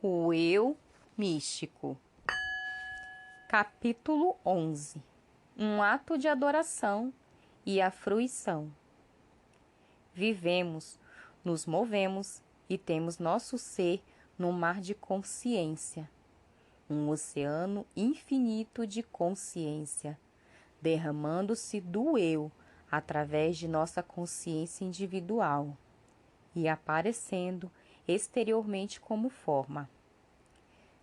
O eu místico. Capítulo 11. Um ato de adoração e a fruição. Vivemos, nos movemos e temos nosso ser no mar de consciência, um oceano infinito de consciência, derramando-se do eu através de nossa consciência individual e aparecendo exteriormente como forma.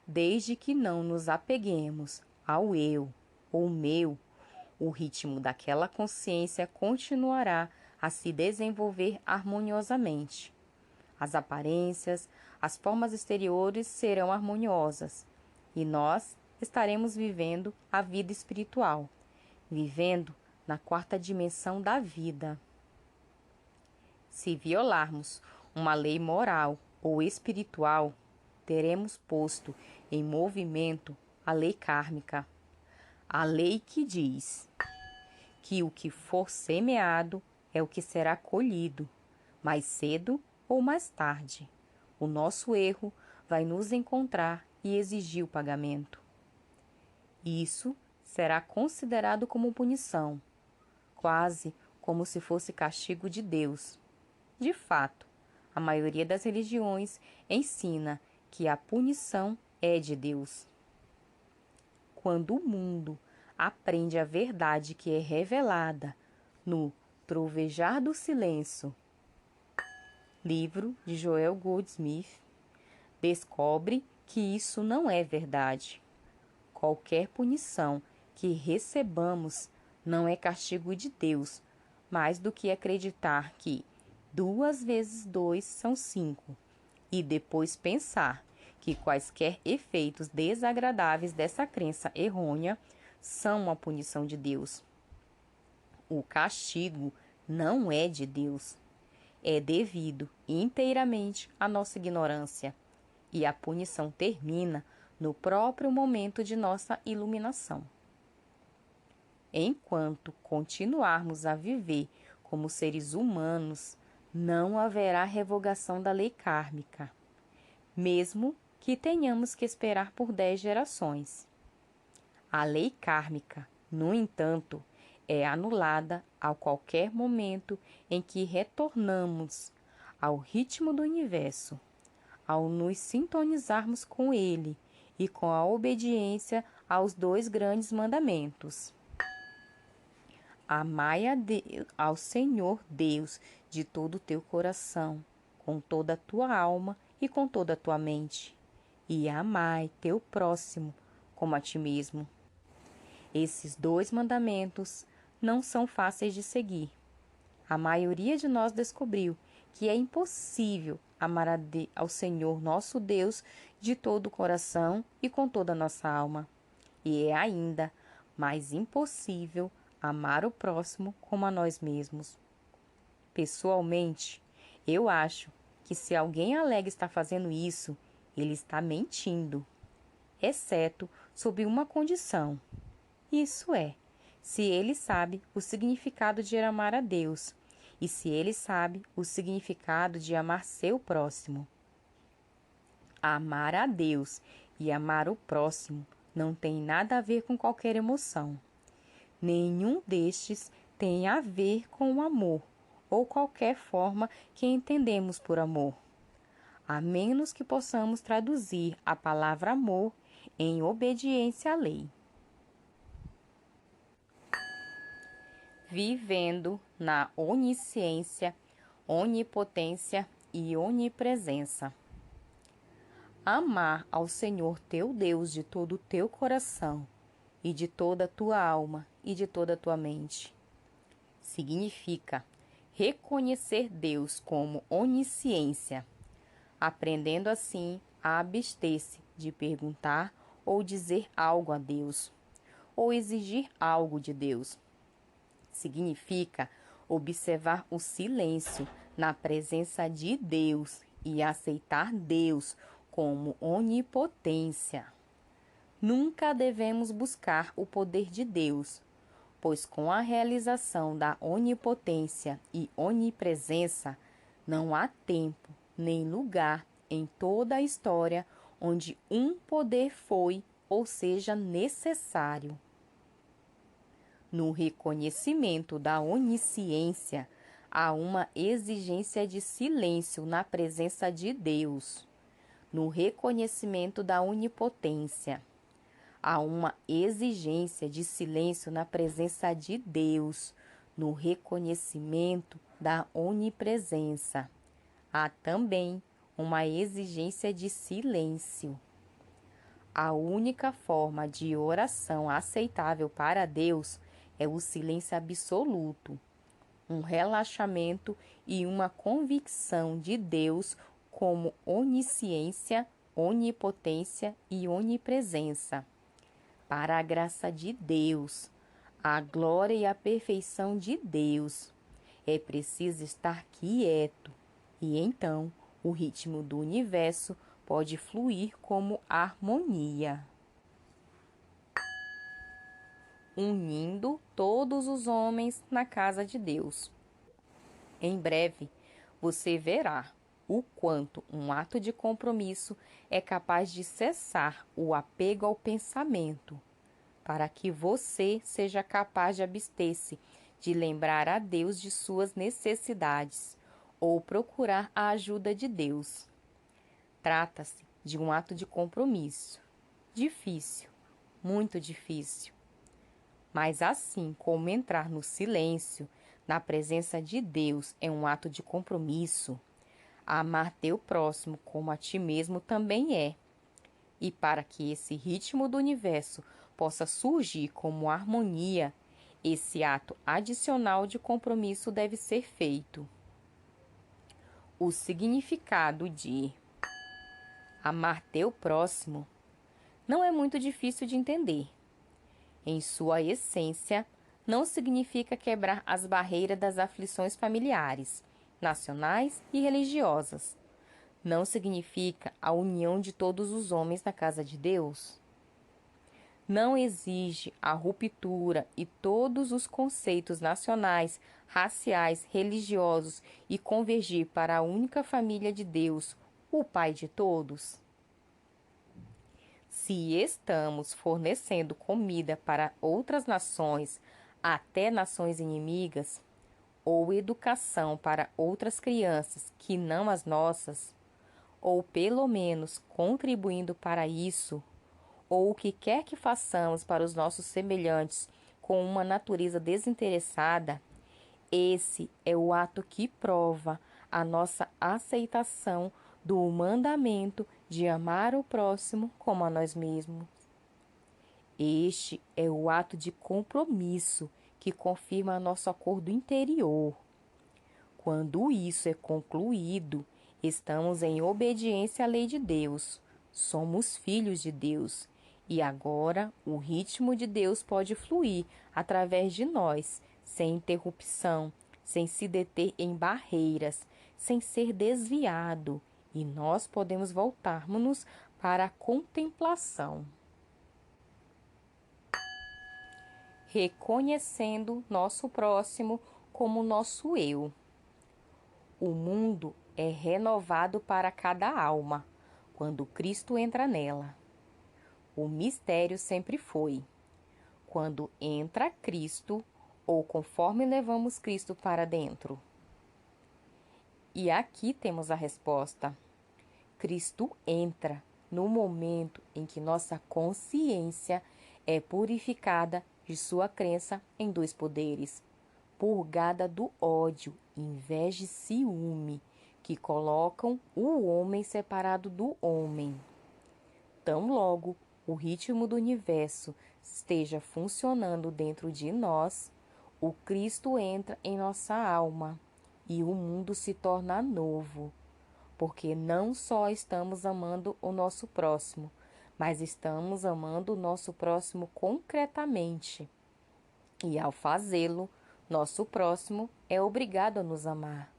Desde que não nos apeguemos ao eu ou meu, o ritmo daquela consciência continuará a se desenvolver harmoniosamente. As aparências, as formas exteriores serão harmoniosas e nós estaremos vivendo a vida espiritual, vivendo na quarta dimensão da vida. Se violarmos uma lei moral ou espiritual, teremos posto em movimento a lei kármica, a lei que diz que o que for semeado é o que será colhido, mais cedo ou mais tarde. O nosso erro vai nos encontrar e exigir o pagamento. Isso será considerado como punição, quase como se fosse castigo de Deus. De fato, a maioria das religiões ensina que a punição é de Deus. Quando o mundo aprende a verdade que é revelada no Trovejar do Silêncio, livro de Joel Goldsmith, descobre que isso não é verdade. Qualquer punição que recebamos não é castigo de Deus, mais do que acreditar que 2 vezes 2 são 5, e depois pensar que quaisquer efeitos desagradáveis dessa crença errônea são uma punição de Deus. O castigo não é de Deus, é devido inteiramente à nossa ignorância, e a punição termina no próprio momento de nossa iluminação. Enquanto continuarmos a viver como seres humanos, não haverá revogação da lei kármica, mesmo que tenhamos que esperar por 10 gerações. A lei kármica, no entanto, é anulada a qualquer momento em que retornamos ao ritmo do universo, ao nos sintonizarmos com ele e com a obediência aos 2 grandes mandamentos. Amai ao Senhor Deus de todo o teu coração, com toda a tua alma e com toda a tua mente, e amai teu próximo como a ti mesmo. Esses 2 mandamentos não são fáceis de seguir. A maioria de nós descobriu que é impossível amar ao Senhor nosso Deus de todo o coração e com toda a nossa alma. E é ainda mais impossível amar o próximo como a nós mesmos. Pessoalmente, eu acho que se alguém alega estar fazendo isso, ele está mentindo, exceto sob uma condição. Isso é, se ele sabe o significado de amar a Deus e se ele sabe o significado de amar seu próximo. Amar a Deus e amar o próximo não tem nada a ver com qualquer emoção. Nenhum destes tem a ver com o amor ou qualquer forma que entendemos por amor, a menos que possamos traduzir a palavra amor em obediência à lei. Vivendo na onisciência, onipotência e onipresença. Amar ao Senhor teu Deus de todo o teu coração e de toda a tua alma e de toda a tua mente significa reconhecer Deus como onisciência, aprendendo assim a abster-se de perguntar ou dizer algo a Deus, ou exigir algo de Deus. Significa observar o silêncio na presença de Deus e aceitar Deus como onipotência. Nunca devemos buscar o poder de Deus, pois com a realização da onipotência e onipresença, não há tempo nem lugar em toda a história onde um poder foi, ou seja, necessário. No reconhecimento da onisciência, há uma exigência de silêncio na presença de Deus. No reconhecimento da onipotência, há uma exigência de silêncio na presença de Deus. No reconhecimento da onipresença, há também uma exigência de silêncio. A única forma de oração aceitável para Deus é o silêncio absoluto, um relaxamento e uma convicção de Deus como onisciência, onipotência e onipresença. Para a graça de Deus, a glória e a perfeição de Deus, é preciso estar quieto, e então o ritmo do universo pode fluir como harmonia, unindo todos os homens na casa de Deus. Em breve, você verá o quanto um ato de compromisso é capaz de cessar o apego ao pensamento, para que você seja capaz de abster-se de lembrar a Deus de suas necessidades ou procurar a ajuda de Deus. Trata-se de um ato de compromisso. Difícil, muito difícil. Mas assim como entrar no silêncio, na presença de Deus, é um ato de compromisso, amar teu próximo como a ti mesmo também é. E para que esse ritmo do universo possa surgir como harmonia, esse ato adicional de compromisso deve ser feito. O significado de amar teu próximo não é muito difícil de entender. Em sua essência, não significa quebrar as barreiras das aflições familiares, nacionais e religiosas. Não significa a união de todos os homens na casa de Deus. Não exige a ruptura e todos os conceitos nacionais, raciais, religiosos e convergir para a única família de Deus, o Pai de todos. Se estamos fornecendo comida para outras nações, até nações inimigas, ou educação para outras crianças que não as nossas, ou pelo menos contribuindo para isso, ou o que quer que façamos para os nossos semelhantes com uma natureza desinteressada, esse é o ato que prova a nossa aceitação do mandamento de amar o próximo como a nós mesmos. Este é o ato de compromisso que confirma nosso acordo interior. Quando isso é concluído, estamos em obediência à lei de Deus. Somos filhos de Deus. E agora o ritmo de Deus pode fluir através de nós, sem interrupção, sem se deter em barreiras, sem ser desviado. E nós podemos voltarmos-nos para a contemplação, reconhecendo nosso próximo como nosso eu. O mundo é renovado para cada alma, quando Cristo entra nela. O mistério sempre foi: quando entra Cristo, ou conforme levamos Cristo para dentro. E aqui temos a resposta. Cristo entra no momento em que nossa consciência é purificada de sua crença em dois poderes, purgada do ódio, inveja e ciúme, que colocam o homem separado do homem. Tão logo o ritmo do universo esteja funcionando dentro de nós, o Cristo entra em nossa alma e o mundo se torna novo, porque não só estamos amando o nosso próximo, mas estamos amando o nosso próximo concretamente. E ao fazê-lo, nosso próximo é obrigado a nos amar.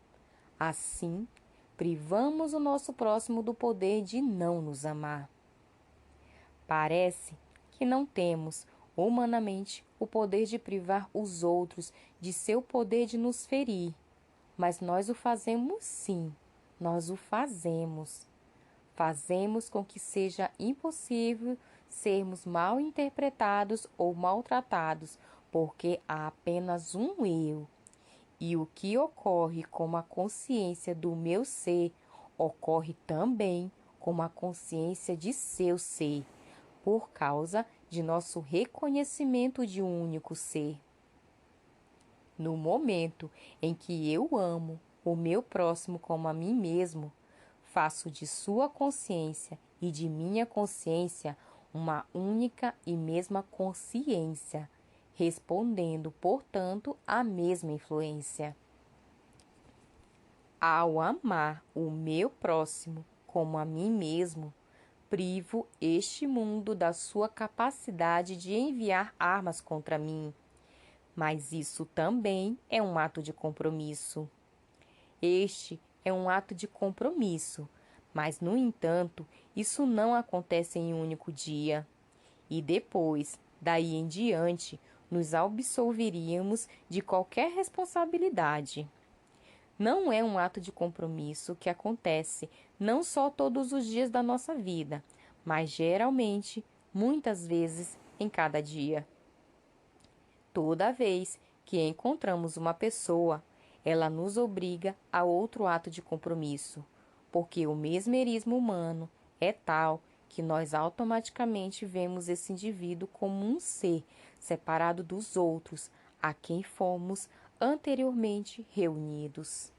Assim, privamos o nosso próximo do poder de não nos amar. Parece que não temos, humanamente, o poder de privar os outros de seu poder de nos ferir, mas nós o fazemos sim, nós o fazemos. fazemos com que seja impossível sermos mal interpretados ou maltratados, porque há apenas um eu. E o que ocorre com a consciência do meu ser, ocorre também com a consciência de seu ser, por causa de nosso reconhecimento de um único ser. No momento em que eu amo o meu próximo como a mim mesmo, faço de sua consciência e de minha consciência uma única e mesma consciência, respondendo, portanto, à mesma influência. Ao amar o meu próximo como a mim mesmo, privo este mundo da sua capacidade de enviar armas contra mim. Mas isso também é um ato de compromisso. Este é um ato de compromisso, mas, no entanto, isso não acontece em um único dia. E depois, daí em diante, nos absolveríamos de qualquer responsabilidade. Não é um ato de compromisso que acontece não só todos os dias da nossa vida, mas geralmente, muitas vezes, em cada dia. Toda vez que encontramos uma pessoa, ela nos obriga a outro ato de compromisso, porque o mesmerismo humano é tal que nós automaticamente vemos esse indivíduo como um ser separado dos outros a quem fomos anteriormente reunidos.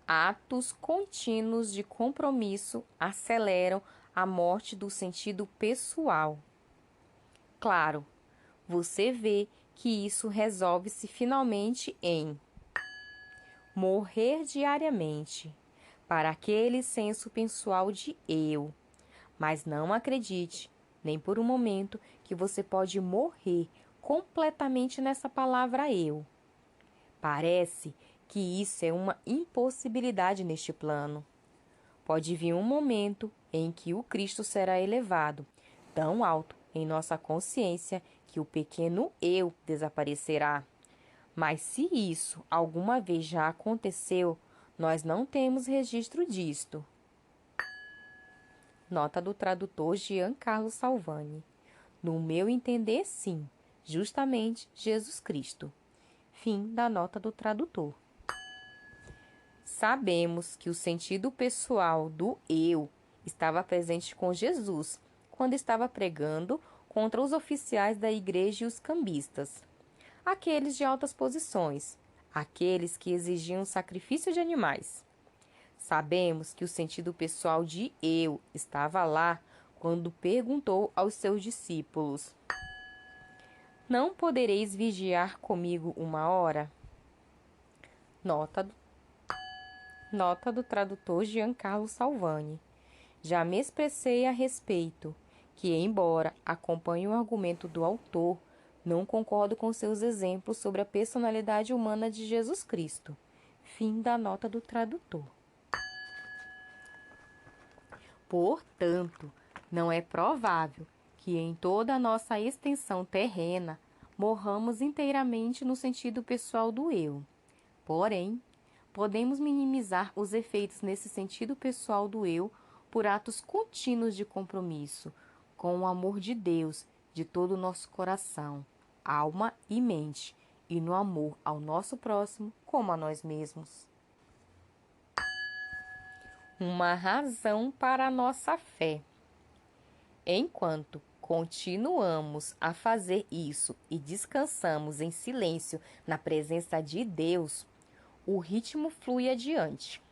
Atos contínuos de compromisso aceleram a morte do sentido pessoal. Claro, você vê que isso resolve-se finalmente em morrer diariamente para aquele senso pessoal de eu. Mas não acredite, nem por um momento, que você pode morrer completamente nessa palavra eu. Parece que isso é uma impossibilidade neste plano. Pode vir um momento em que o Cristo será elevado tão alto em nossa consciência que o pequeno eu desaparecerá. Mas se isso alguma vez já aconteceu, nós não temos registro disto. Nota do tradutor Giancarlo Salvani. No meu entender, sim, justamente Jesus Cristo. Fim da nota do tradutor. Sabemos que o sentido pessoal do eu estava presente com Jesus quando estava pregando contra os oficiais da igreja e os cambistas, aqueles de altas posições, aqueles que exigiam sacrifício de animais. Sabemos que o sentido pessoal de eu estava lá quando perguntou aos seus discípulos: Não podereis vigiar comigo uma hora? Nota do tradutor Giancarlo Salvani. Já me expressei a respeito, que, embora acompanhe o argumento do autor, não concordo com seus exemplos sobre a personalidade humana de Jesus Cristo. Fim da nota do tradutor. Portanto, não é provável que em toda a nossa extensão terrena morramos inteiramente no sentido pessoal do eu. Porém, podemos minimizar os efeitos nesse sentido pessoal do eu por atos contínuos de compromisso com o amor de Deus de todo o nosso coração, alma e mente, e no amor ao nosso próximo como a nós mesmos. Uma razão para a nossa fé. Enquanto continuamos a fazer isso e descansamos em silêncio na presença de Deus, o ritmo flui adiante.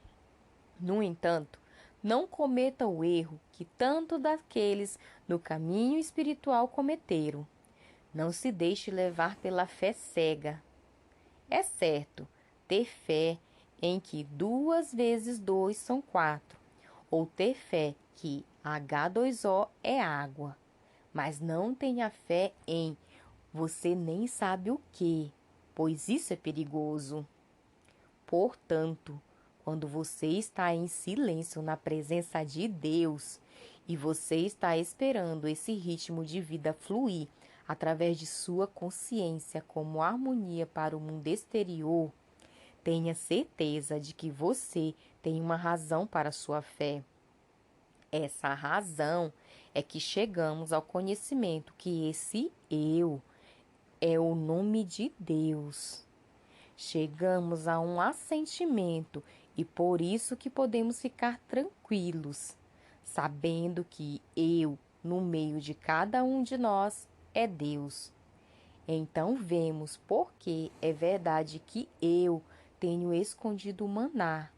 No entanto, não cometa o erro que tanto daqueles no caminho espiritual cometeram. Não se deixe levar pela fé cega. É certo, ter fé em que 2 vezes 2 são 4, ou ter fé que H2O é água, mas não tenha fé em você nem sabe o que, pois isso é perigoso. Portanto, quando você está em silêncio na presença de Deus e você está esperando esse ritmo de vida fluir através de sua consciência como harmonia para o mundo exterior, tenha certeza de que você tem uma razão para sua fé. Essa razão é que chegamos ao conhecimento que esse eu é o nome de Deus. Chegamos a um assentimento e por isso que podemos ficar tranquilos, sabendo que eu, no meio de cada um de nós, é Deus. Então vemos porque é verdade que eu tenho escondido o maná,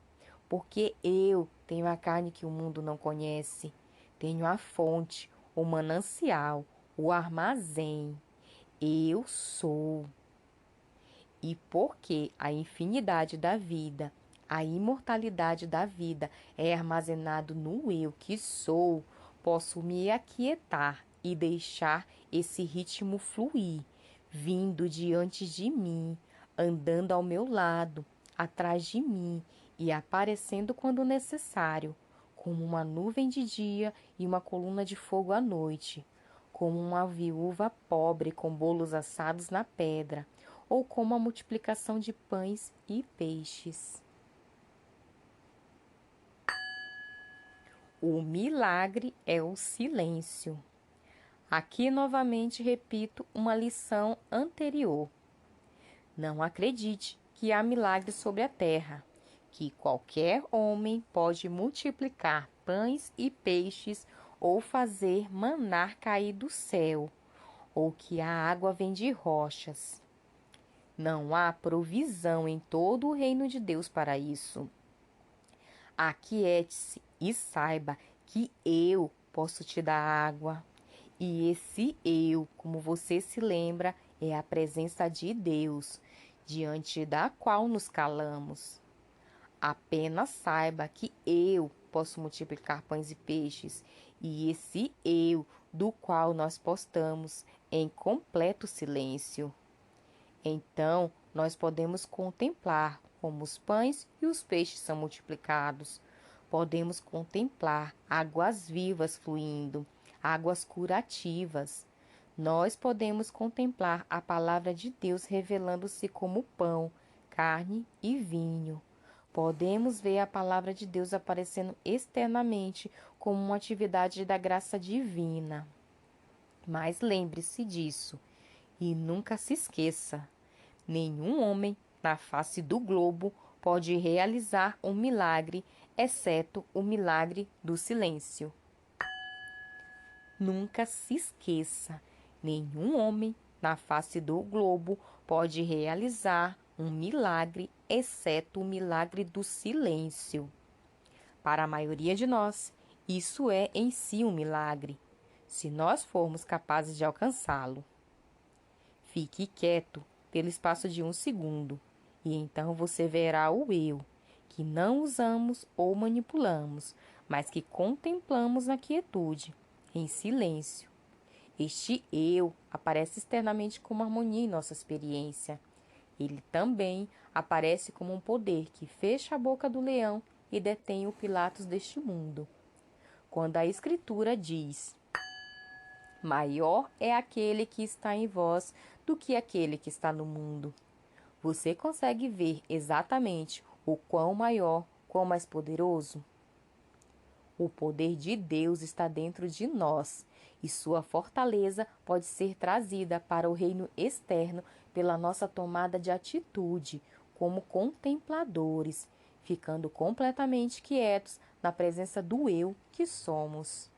porque eu tenho a carne que o mundo não conhece, tenho a fonte, o manancial, o armazém. Eu sou. E porque a infinidade da vida, a imortalidade da vida é armazenado no eu que sou, posso me aquietar e deixar esse ritmo fluir, vindo diante de mim, andando ao meu lado, atrás de mim e aparecendo quando necessário, como uma nuvem de dia e uma coluna de fogo à noite, como uma viúva pobre com bolos assados na pedra, ou como a multiplicação de pães e peixes. O milagre é o silêncio. Aqui novamente repito uma lição anterior. Não acredite que há milagres sobre a terra, que qualquer homem pode multiplicar pães e peixes ou fazer manar cair do céu, ou que a água vem de rochas. Não há provisão em todo o reino de Deus para isso. Aquiete-se e saiba que eu posso te dar água. E esse eu, como você se lembra, é a presença de Deus, diante da qual nos calamos. Apenas saiba que eu posso multiplicar pães e peixes, e esse eu, do qual nós postamos em completo silêncio. Então, nós podemos contemplar como os pães e os peixes são multiplicados. Podemos contemplar águas vivas fluindo, águas curativas. Nós podemos contemplar a palavra de Deus revelando-se como pão, carne e vinho. Podemos ver a palavra de Deus aparecendo externamente como uma atividade da graça divina. Mas lembre-se disso. E nunca se esqueça, nenhum homem na face do globo pode realizar um milagre, exceto o milagre do silêncio. Nunca se esqueça, nenhum homem na face do globo pode realizar um milagre, exceto o milagre do silêncio. Para a maioria de nós, isso é em si um milagre, se nós formos capazes de alcançá-lo. Fique quieto pelo espaço de 1 segundo, e então você verá o eu, que não usamos ou manipulamos, mas que contemplamos na quietude, em silêncio. Este eu aparece externamente como harmonia em nossa experiência. Ele também aparece como um poder que fecha a boca do leão e detém o Pilatos deste mundo. Quando a Escritura diz: maior é aquele que está em vós do que aquele que está no mundo. Você consegue ver exatamente o quão maior, quão mais poderoso? O poder de Deus está dentro de nós e sua fortaleza pode ser trazida para o reino externo pela nossa tomada de atitude como contempladores, ficando completamente quietos na presença do eu que somos.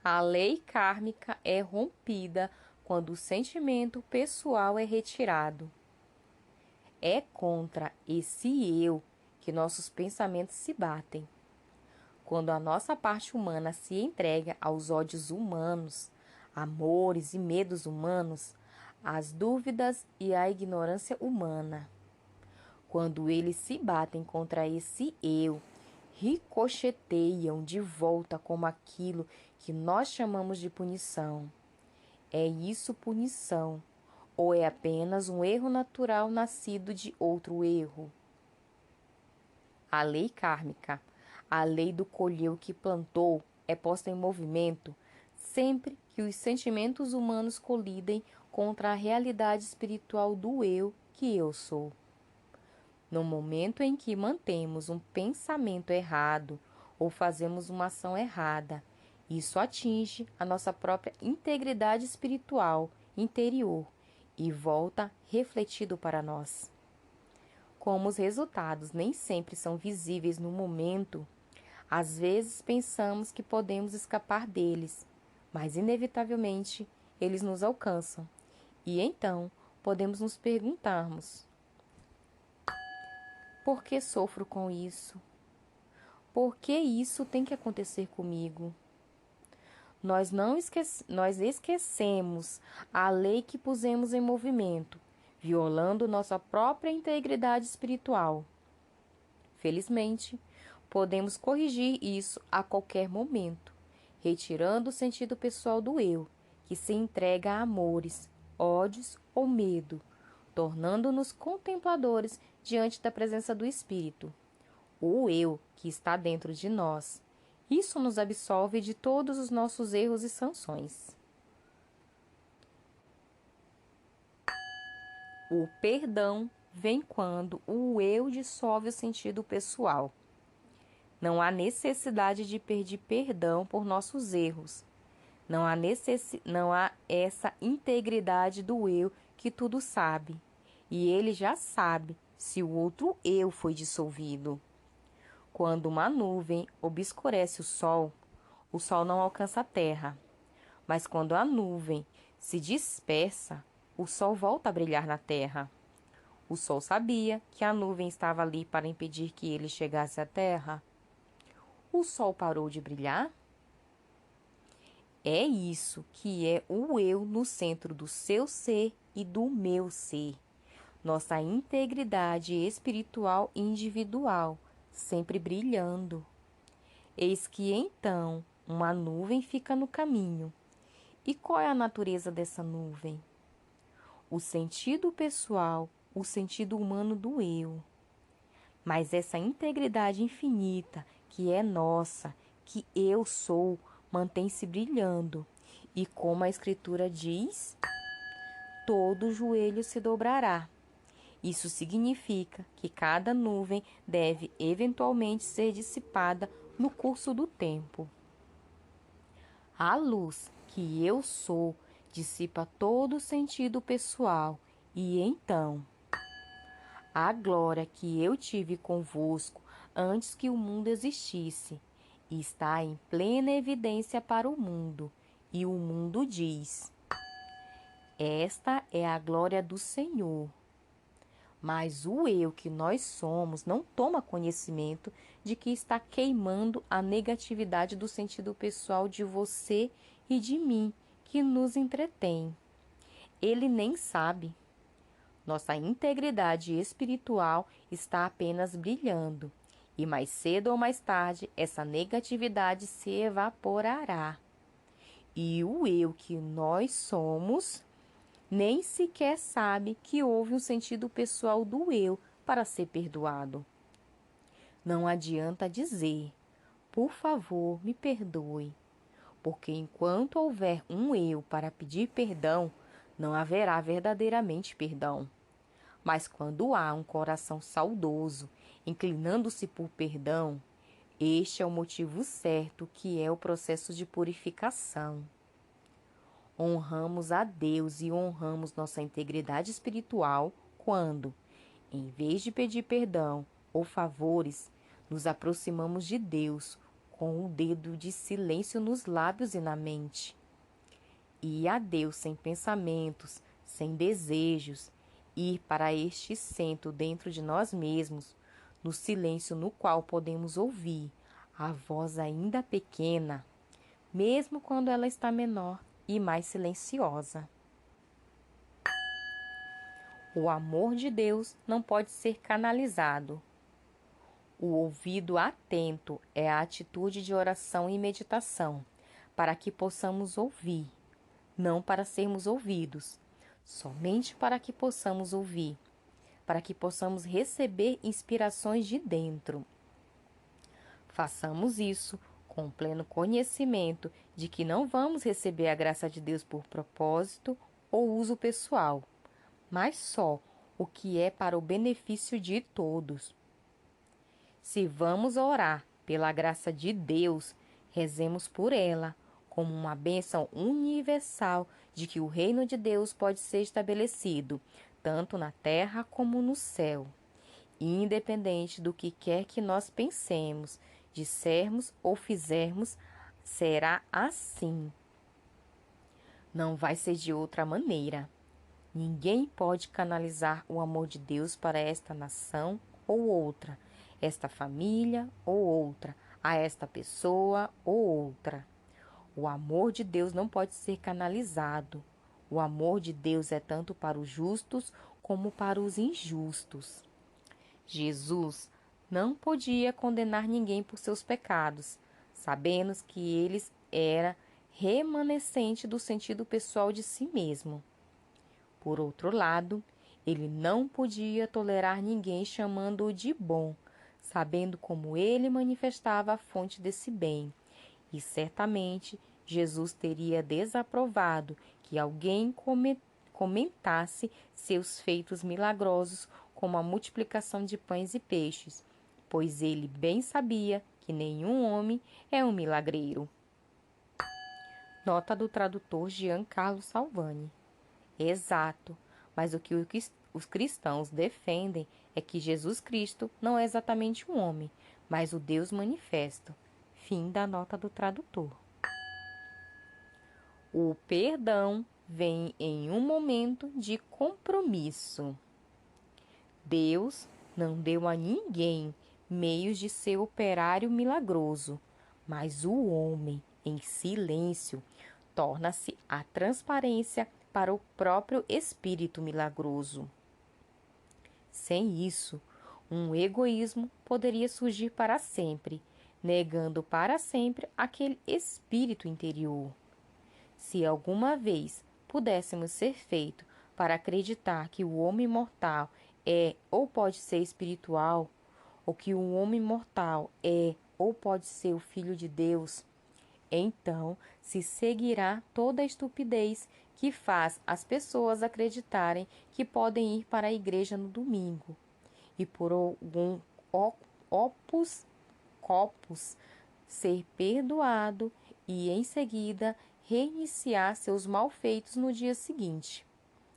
A lei kármica é rompida quando o sentimento pessoal é retirado. É contra esse eu que nossos pensamentos se batem. Quando a nossa parte humana se entrega aos ódios humanos, amores e medos humanos, às dúvidas e à ignorância humana. Quando eles se batem contra esse eu, ricocheteiam de volta como aquilo que nós chamamos de punição. É isso punição? Ou é apenas um erro natural nascido de outro erro? A lei kármica, a lei do colher o que plantou, é posta em movimento sempre que os sentimentos humanos colidem contra a realidade espiritual do eu que eu sou. No momento em que mantemos um pensamento errado ou fazemos uma ação errada, isso atinge a nossa própria integridade espiritual interior e volta refletido para nós. Como os resultados nem sempre são visíveis no momento, às vezes pensamos que podemos escapar deles, mas inevitavelmente eles nos alcançam. E então podemos nos perguntarmos: por que sofro com isso? Por que isso tem que acontecer comigo? Nós esquecemos a lei que pusemos em movimento, violando nossa própria integridade espiritual. Felizmente, podemos corrigir isso a qualquer momento, retirando o sentido pessoal do eu, que se entrega a amores, ódios ou medo, tornando-nos contempladores diante da presença do Espírito, o eu que está dentro de nós. Isso nos absolve de todos os nossos erros e sanções. O perdão vem quando o eu dissolve o sentido pessoal. Não há necessidade de pedir perdão por nossos erros. Não há essa integridade do eu que tudo sabe. E ele já sabe se o outro eu foi dissolvido. Quando uma nuvem obscurece o sol não alcança a terra. Mas quando a nuvem se dispersa, o sol volta a brilhar na terra. O sol sabia que a nuvem estava ali para impedir que ele chegasse à terra. O sol parou de brilhar? É isso que é o eu no centro do seu ser e do meu ser. Nossa integridade espiritual e individual, sempre brilhando. Eis que então uma nuvem fica no caminho. E qual é a natureza dessa nuvem? O sentido pessoal, o sentido humano do eu. Mas essa integridade infinita que é nossa, que eu sou, mantém-se brilhando. E como a Escritura diz, todo joelho se dobrará. Isso significa que cada nuvem deve eventualmente ser dissipada no curso do tempo. A luz que eu sou dissipa todo o sentido pessoal e então a glória que eu tive convosco antes que o mundo existisse está em plena evidência para o mundo, e o mundo diz: esta é a glória do Senhor. Mas o eu que nós somos não toma conhecimento de que está queimando a negatividade do sentido pessoal de você e de mim, que nos entretém. Ele nem sabe. Nossa integridade espiritual está apenas brilhando, e mais cedo ou mais tarde essa negatividade se evaporará. E o eu que nós somos nem sequer sabe que houve um sentido pessoal do eu para ser perdoado. Não adianta dizer: por favor, me perdoe, porque enquanto houver um eu para pedir perdão, não haverá verdadeiramente perdão. Mas quando há um coração saudoso, inclinando-se por perdão, este é o motivo certo, que é o processo de purificação. Honramos a Deus e honramos nossa integridade espiritual quando, em vez de pedir perdão ou favores, nos aproximamos de Deus com o dedo de silêncio nos lábios e na mente. E a Deus sem pensamentos, sem desejos, ir para este centro dentro de nós mesmos, no silêncio no qual podemos ouvir a voz ainda pequena, mesmo quando ela está menor e mais silenciosa. O amor de Deus não pode ser canalizado. O ouvido atento é a atitude de oração e meditação, para que possamos ouvir, não para sermos ouvidos, somente para que possamos ouvir, para que possamos receber inspirações de dentro. Façamos isso com pleno conhecimento de que não vamos receber a graça de Deus por propósito ou uso pessoal, mas só o que é para o benefício de todos. Se vamos orar pela graça de Deus, rezemos por ela, como uma bênção universal de que o reino de Deus pode ser estabelecido, tanto na terra como no céu. Independente do que quer que nós pensemos, dissermos ou fizermos, será assim. Não vai ser de outra maneira. Ninguém pode canalizar o amor de Deus para esta nação ou outra, esta família ou outra, a esta pessoa ou outra. O amor de Deus não pode ser canalizado. O amor de Deus é tanto para os justos como para os injustos. Jesus não podia condenar ninguém por seus pecados, sabendo que eles era remanescente do sentido pessoal de si mesmo. Por outro lado, ele não podia tolerar ninguém chamando-o de bom, sabendo como ele manifestava a fonte desse bem. E certamente Jesus teria desaprovado que alguém comentasse seus feitos milagrosos, como a multiplicação de pães e peixes, pois ele bem sabia que nenhum homem é um milagreiro. Nota do tradutor Giancarlo Salvani. Exato, mas o que os cristãos defendem é que Jesus Cristo não é exatamente um homem, mas o Deus manifesto. Fim da nota do tradutor. O perdão vem em um momento de compromisso. Deus não deu a ninguém meios de ser operário milagroso, mas o homem, em silêncio, torna-se a transparência para o próprio Espírito milagroso. Sem isso, um egoísmo poderia surgir para sempre, negando para sempre aquele espírito interior. Se alguma vez pudéssemos ser feitos para acreditar que o homem mortal é ou pode ser espiritual, ou que o homem mortal é ou pode ser o Filho de Deus, então se seguirá toda a estupidez que faz as pessoas acreditarem que podem ir para a igreja no domingo e por algum copos ser perdoado e em seguida reiniciar seus malfeitos no dia seguinte,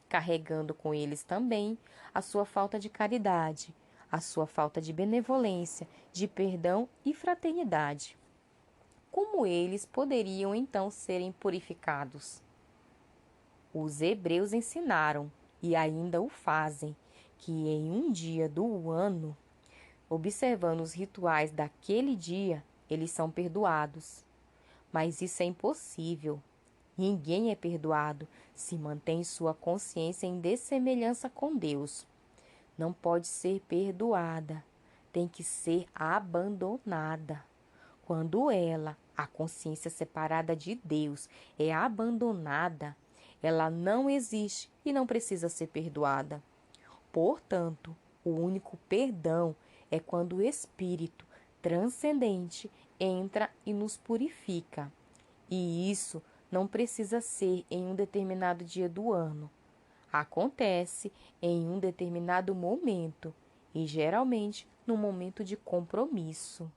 carregando com eles também a sua falta de caridade, a sua falta de benevolência, de perdão e fraternidade. Como eles poderiam então serem purificados? Os hebreus ensinaram, e ainda o fazem, que em um dia do ano, observando os rituais daquele dia, eles são perdoados. Mas isso é impossível. Ninguém é perdoado se mantém sua consciência em dessemelhança com Deus. Não pode ser perdoada, tem que ser abandonada. Quando ela, a consciência separada de Deus, é abandonada, ela não existe e não precisa ser perdoada. Portanto, o único perdão é quando o Espírito transcendente entra e nos purifica. E isso não precisa ser em um determinado dia do ano. Acontece em um determinado momento e geralmente no momento de compromisso.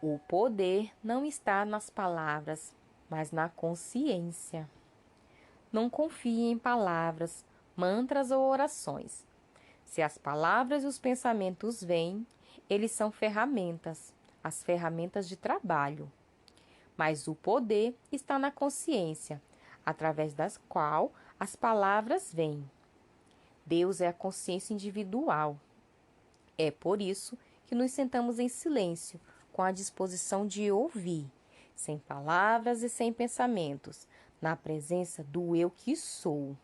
O poder não está nas palavras, mas na consciência. Não confie em palavras, mantras ou orações. Se as palavras e os pensamentos vêm, eles são ferramentas, as ferramentas de trabalho. Mas o poder está na consciência, através das qual as palavras vêm. Deus é a consciência individual. É por isso que nos sentamos em silêncio, com a disposição de ouvir, sem palavras e sem pensamentos, na presença do eu que sou.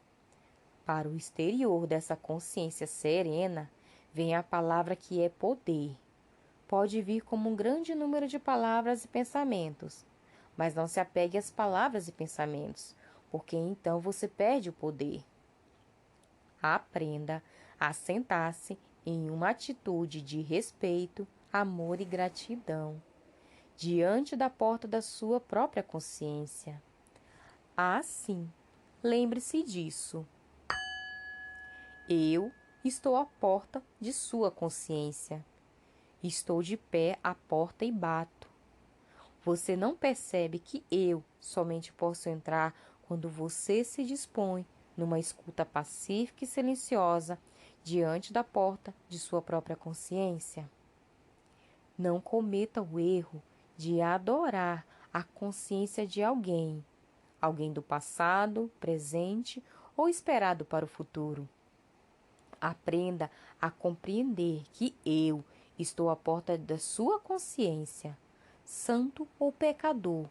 Para o exterior dessa consciência serena, vem a palavra que é poder. Pode vir como um grande número de palavras e pensamentos, mas não se apegue às palavras e pensamentos, porque então você perde o poder. Aprenda a sentar-se em uma atitude de respeito, amor e gratidão, diante da porta da sua própria consciência. Assim, lembre-se disso. Eu estou à porta de sua consciência. Estou de pé à porta e bato. Você não percebe que eu somente posso entrar quando você se dispõe numa escuta pacífica e silenciosa diante da porta de sua própria consciência? Não cometa o erro de adorar a consciência de alguém, alguém do passado, presente ou esperado para o futuro. Aprenda a compreender que eu estou à porta da sua consciência, santo ou pecador,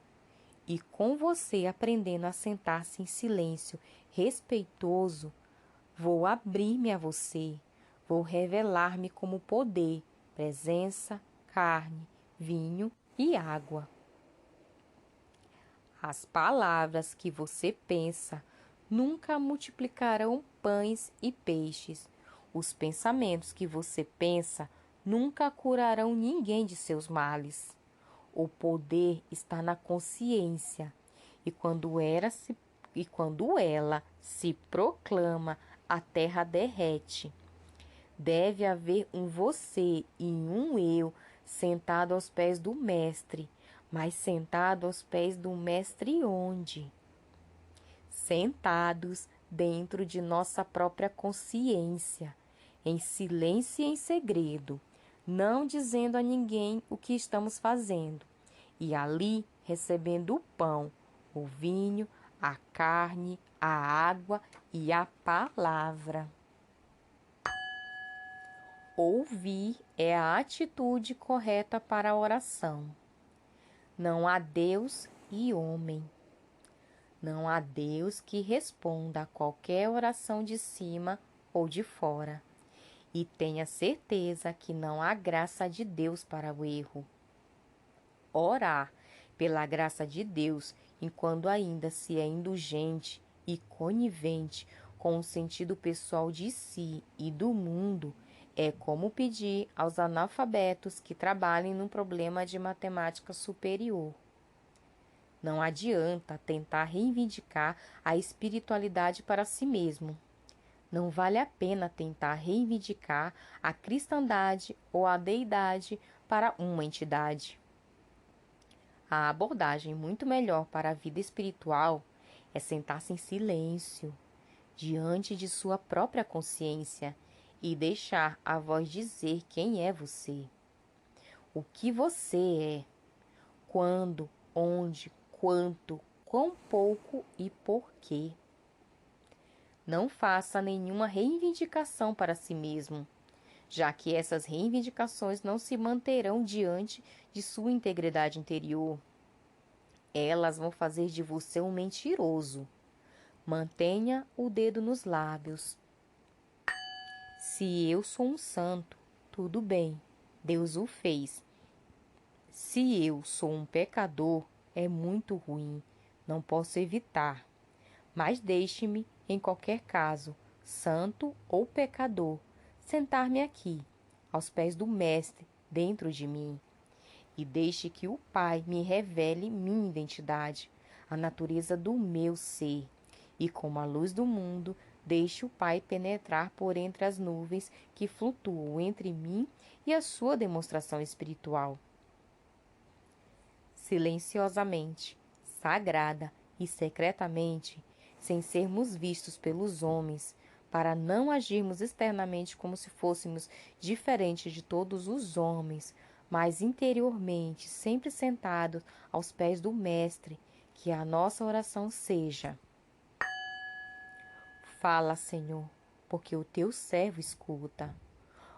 e com você aprendendo a sentar-se em silêncio respeitoso, vou abrir-me a você, vou revelar-me como poder, presença, carne, vinho e água. As palavras que você pensa nunca multiplicarão pães e peixes. Os pensamentos que você pensa nunca curarão ninguém de seus males. O poder está na consciência, e quando ela se proclama, a terra derrete. Deve haver um você e um eu sentado aos pés do mestre, mas sentado aos pés do mestre onde? Sentados dentro de nossa própria consciência, em silêncio e em segredo, não dizendo a ninguém o que estamos fazendo, e ali recebendo o pão, o vinho, a carne, a água e a palavra. Ouvir é a atitude correta para a oração. Não há Deus e homem. Não há Deus que responda a qualquer oração de cima ou de fora. E tenha certeza que não há graça de Deus para o erro. Orar pela graça de Deus enquanto ainda se é indulgente e conivente com o sentido pessoal de si e do mundo é como pedir aos analfabetos que trabalhem num problema de matemática superior. Não adianta tentar reivindicar a espiritualidade para si mesmo. Não vale a pena tentar reivindicar a cristandade ou a deidade para uma entidade. A abordagem muito melhor para a vida espiritual é sentar-se em silêncio, diante de sua própria consciência e deixar a voz dizer quem é você, o que você é, quando, onde, quanto, quão pouco e por quê. Não faça nenhuma reivindicação para si mesmo, já que essas reivindicações não se manterão diante de sua integridade interior. Elas vão fazer de você um mentiroso. Mantenha o dedo nos lábios. Se eu sou um santo, tudo bem, Deus o fez. Se eu sou um pecador, é muito ruim, não posso evitar. Mas deixe-me, em qualquer caso, santo ou pecador, sentar-me aqui, aos pés do Mestre, dentro de mim. E deixe que o Pai me revele minha identidade, a natureza do meu ser. E como a luz do mundo, deixe o Pai penetrar por entre as nuvens que flutuam entre mim e a sua demonstração espiritual. Silenciosamente, sagrada e secretamente, sem sermos vistos pelos homens, para não agirmos externamente como se fôssemos diferentes de todos os homens, mas interiormente, sempre sentados aos pés do Mestre, que a nossa oração seja: fala, Senhor, porque o teu servo escuta.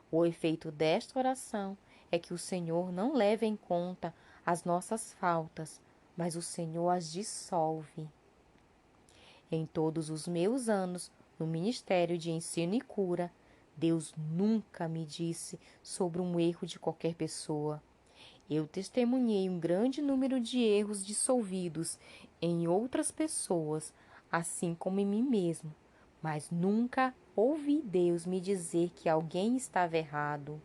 O efeito desta oração é que o Senhor não leva em conta as nossas faltas, mas o Senhor as dissolve. Em todos os meus anos no Ministério de Ensino e Cura, Deus nunca me disse sobre um erro de qualquer pessoa. Eu testemunhei um grande número de erros dissolvidos em outras pessoas, assim como em mim mesmo, mas nunca ouvi Deus me dizer que alguém estava errado.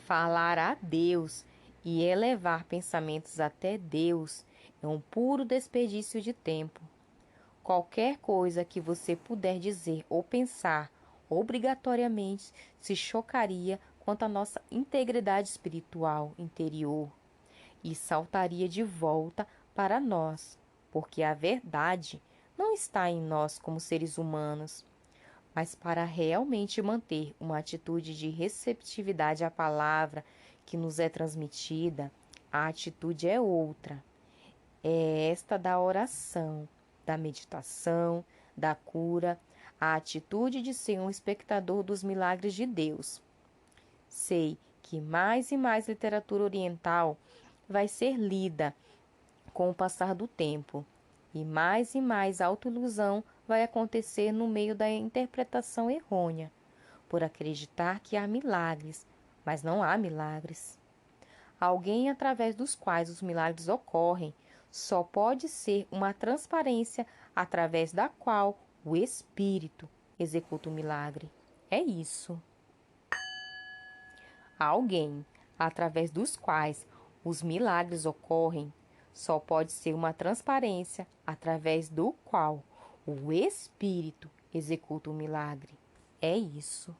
Falar a Deus e elevar pensamentos até Deus é um puro desperdício de tempo. Qualquer coisa que você puder dizer ou pensar, obrigatoriamente se chocaria quanto à nossa integridade espiritual interior e saltaria de volta para nós, porque a verdade não está em nós como seres humanos, mas para realmente manter uma atitude de receptividade à palavra que nos é transmitida, a atitude é outra. É esta da oração, da meditação, da cura, a atitude de ser um espectador dos milagres de Deus. Sei que mais e mais literatura oriental vai ser lida com o passar do tempo, e mais autoilusão vai acontecer no meio da interpretação errônea, por acreditar que há milagres, mas não há milagres. Alguém através dos quais os milagres ocorrem só pode ser uma transparência através da qual o Espírito executa o milagre. É isso. Alguém através dos quais os milagres ocorrem só pode ser uma transparência através do qual o Espírito executa o milagre. É isso.